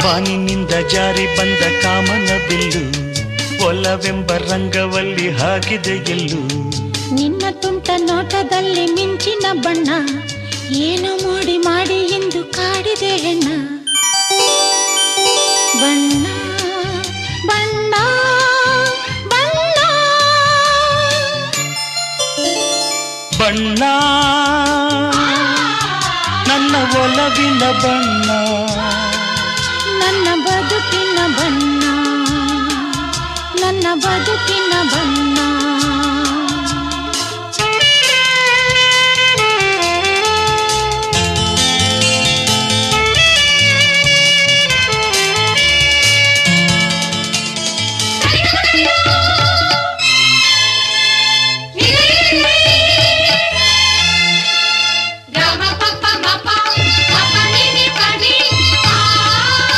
ವಾನಿನಿಂದ ಜಾರಿ ಬಂದ ಕಾಮನ ಬಿಲ್ಲು ಒಲವೆಂಬ ರಂಗವಲ್ಲಿ ಹಾಕಿದೆ ಎಲ್ಲೂ ನಿನ್ನ ತುಂಟ ನೋಟದಲ್ಲಿ ಮಿಂಚಿನ ಬಣ್ಣ ಏನು ಮಾಡಿ ಮಾಡಿ ಎಂದು ಕಾಡಿದೆ ಹೆಣ್ಣ ಬಣ್ಣ ಬಣ್ಣ ಬಣ್ಣ ಬಣ್ಣ ನನ್ನ ಒಲವಿನ ಬಣ್ಣ ನನ್ನ ಬದುಕಿನ ಬಣ್ಣ ನನ್ನ ಬದುಕಿನ ಬಣ್ಣ